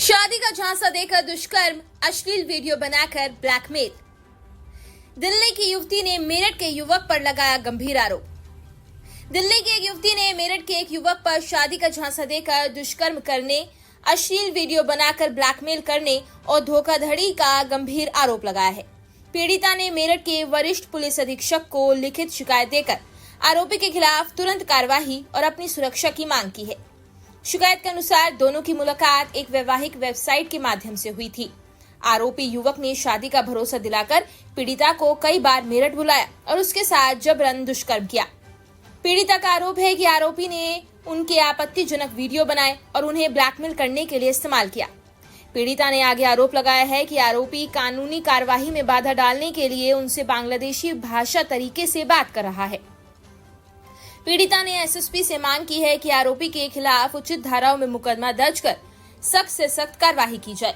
शादी का झांसा देकर दुष्कर्म, अश्लील वीडियो बनाकर ब्लैकमेल। दिल्ली की युवती ने मेरठ के युवक पर लगाया गंभीर आरोप। दिल्ली की एक युवती ने मेरठ के एक युवक पर शादी का झांसा देकर दुष्कर्म करने, अश्लील वीडियो बनाकर ब्लैकमेल करने और धोखाधड़ी का गंभीर आरोप लगाया है। पीड़िता ने मेरठ के वरिष्ठ पुलिस अधीक्षक को लिखित शिकायत देकर आरोपी के खिलाफ तुरंत कार्यवाही और अपनी सुरक्षा की मांग की है। शिकायत के अनुसार दोनों की मुलाकात एक वैवाहिक वेबसाइट के माध्यम से हुई थी। आरोपी युवक ने शादी का भरोसा दिलाकर पीड़िता को कई बार मेरठ बुलाया और उसके साथ जबरन दुष्कर्म किया। पीड़िता का आरोप है कि आरोपी ने उनके आपत्तिजनक वीडियो बनाए और उन्हें ब्लैकमेल करने के लिए इस्तेमाल किया। पीड़िता ने आगे आरोप लगाया है कि आरोपी कानूनी कार्यवाही में बाधा डालने के लिए उनसे बांग्लादेशी भाषा तरीके से बात कर रहा है। पीड़िता ने एसएसपी से मांग की है कि आरोपी के खिलाफ उचित धाराओं में मुकदमा दर्ज कर सख्त से सख्त कार्यवाही की जाए।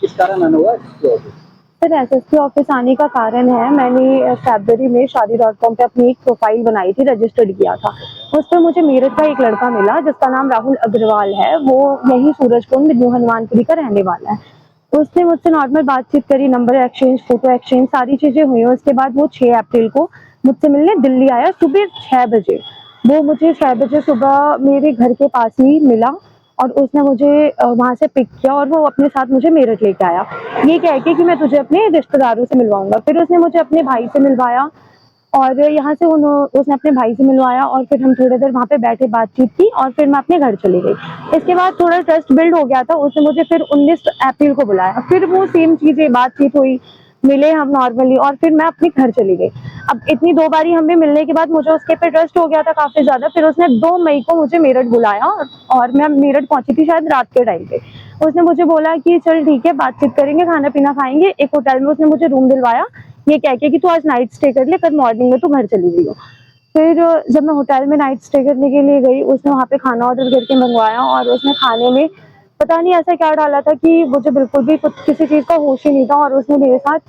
इस कारण आना हुआ सर, एसएसपी ऑफिस आने का कारण है, मैंने फरवरी में शादी.com पे अपनी एक प्रोफाइल बनाई थी, रजिस्टर्ड किया था। उस पर मुझे मेरठ का एक लड़का मिला जिसका नाम राहुल अग्रवाल है। वो यही सूरजकुंड न्यू हनुमानपुरी का रहने वाला है। उसने मुझसे नॉर्मल बातचीत करी, नंबर एक्सचेंज, फोटो एक्सचेंज, सारी चीजें हुई। उसके बाद वो 6 अप्रैल को मुझसे मिलने दिल्ली आया सुबह 6 बजे। वो मुझे 6 बजे सुबह मेरे घर के पास ही मिला और उसने मुझे वहां से पिक किया और वो अपने साथ मुझे मेरठ लेके आया, ये कह के कि मैं तुझे अपने रिश्तेदारों से मिलवाऊंगा। फिर उसने मुझे अपने भाई से मिलवाया और यहाँ से उसने अपने भाई से मिलवाया और फिर हम थोड़ी देर वहाँ पे बैठे, बातचीत की और फिर मैं अपने घर चली गई। इसके बाद थोड़ा ट्रस्ट बिल्ड हो गया था। उसने मुझे फिर 19 अप्रैल को बुलाया, फिर वो सेम चीजें, बातचीत हुई, मिले हम नॉर्मली और फिर मैं अपने घर चली गई। अब इतनी 2 बारी हमें मिलने के बाद मुझे उसके पे ट्रस्ट हो गया था काफी ज्यादा। फिर उसने 2 मई को मुझे मेरठ बुलाया और मैं मेरठ पहुंची थी शायद रात के टाइम पे। उसने मुझे बोला कि चल ठीक है, बातचीत करेंगे, खाना पीना खाएंगे। एक होटल में उसने मुझे रूम दिलवाया, ये कह के कि तू आज नाइट स्टे कर ले, कल मॉर्निंग में तू घर चली गई हो। फिर जब मैं होटल में नाइट स्टे करने के लिए गई, उसने वहाँ पे खाना ऑर्डर करके मंगवाया और उसने खाने में पता नहीं ऐसा क्या डाला था कि मुझे बिल्कुल भी किसी चीज का होश ही नहीं था और उसने मेरे साथ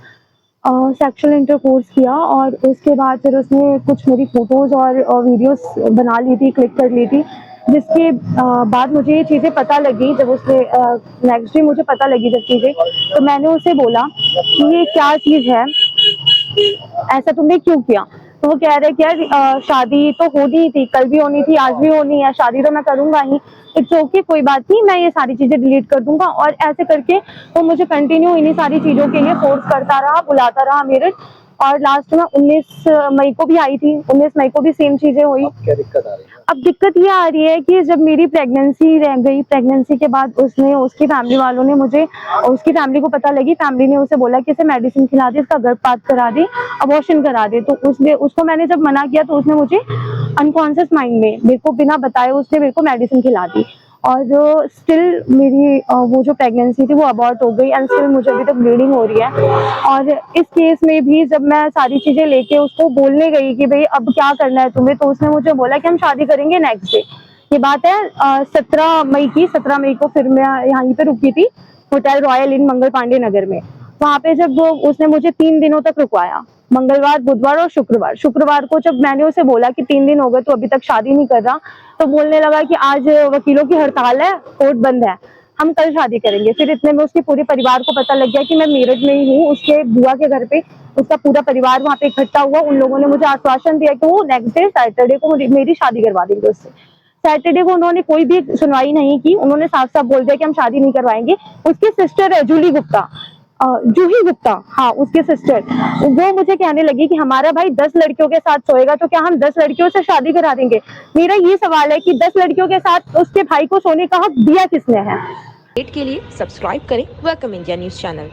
सेक्सुअल इंटरकोर्स किया। और उसके बाद फिर उसने कुछ मेरी फोटोज और वीडियोस बना ली थी, क्लिक कर ली थी, जिसके बाद मुझे ये चीज़ें पता लगी। जब उसने नेक्स्ट डे मुझे पता लगी जब चीज़ें, तो मैंने उसे बोला कि ये क्या चीज़ है, ऐसा तुमने क्यों किया। तो वो कह रहे कि यार शादी तो होनी थी, कल भी होनी थी, आज भी होनी है, शादी तो मैं करूंगा ही, इट्स ओके, कोई बात नहीं, मैं ये सारी चीजें डिलीट कर दूंगा। और ऐसे करके वो मुझे कंटिन्यू इन्हीं सारी चीजों के लिए फोर्स करता रहा, बुलाता रहा मेरठ। और लास्ट में 19 मई को भी आई थी, 19 मई को भी सेम चीजें हुई। क्या दिक्कत आ रही है? अब दिक्कत ये आ रही है कि जब मेरी प्रेगनेंसी रह गई, प्रेगनेंसी के बाद उसकी फैमिली वालों ने मुझे, उसकी फैमिली को पता लगी, फैमिली ने उसे बोला कि इसे मेडिसिन खिला दे, इसका गर्भपात करा दे, अबॉर्शन करा दे। तो उसको मैंने जब मना किया तो उसने मुझे अनकॉन्शियस माइंड में मेरे को बिना बताए उसने मेरे को मेडिसिन खिला दी और जो स्टिल मेरी वो जो प्रेगनेंसी थी वो अबॉर्ट हो गई एंड स्टिल मुझे अभी तक ब्लीडिंग हो रही है। और इस केस में भी जब मैं सारी चीजें लेके उसको बोलने गई कि भाई अब क्या करना है तुम्हें, तो उसने मुझे बोला कि हम शादी करेंगे नेक्स्ट डे। ये बात है 17 मई की। 17 मई को फिर मैं यहाँ पे रुकी थी होटल रॉयल इन मंगल पांडे नगर में। वहां पे जब उसने मुझे 3 दिनों तक रुकवाया, मंगलवार, बुधवार और शुक्रवार। शुक्रवार को जब मैंने उसे बोला कि 3 दिन हो गए तो अभी तक शादी नहीं कर रहा, तो बोलने लगा कि आज वकीलों की हड़ताल है, कोर्ट बंद है, हम कल शादी करेंगे। फिर इतने में उसके पूरे परिवार को पता लग गया कि मैं मेरठ में ही हूँ। उसके बुआ के घर पे उसका पूरा परिवार वहाँ पे इकट्ठा हुआ। उन लोगों ने मुझे आश्वासन दिया कि वो नेक्स्ट डे सैटरडे को मेरी शादी करवा देंगे उससे। सैटरडे को उन्होंने कोई भी सुनवाई नहीं की, उन्होंने साफ साफ बोल दिया कि हम शादी नहीं करवाएंगे। उसकी सिस्टर है जूही गुप्ता, जूही गुप्ता, हाँ उसके सिस्टर, वो मुझे कहने लगी कि हमारा भाई 10 लड़कियों के साथ सोएगा तो क्या हम 10 लड़कियों से शादी करा देंगे। मेरा ये सवाल है कि 10 लड़कियों के साथ उसके भाई को सोने का हक दिया किसने है। के लिए सब्सक्राइब करें वेलकम इंडिया न्यूज चैनल।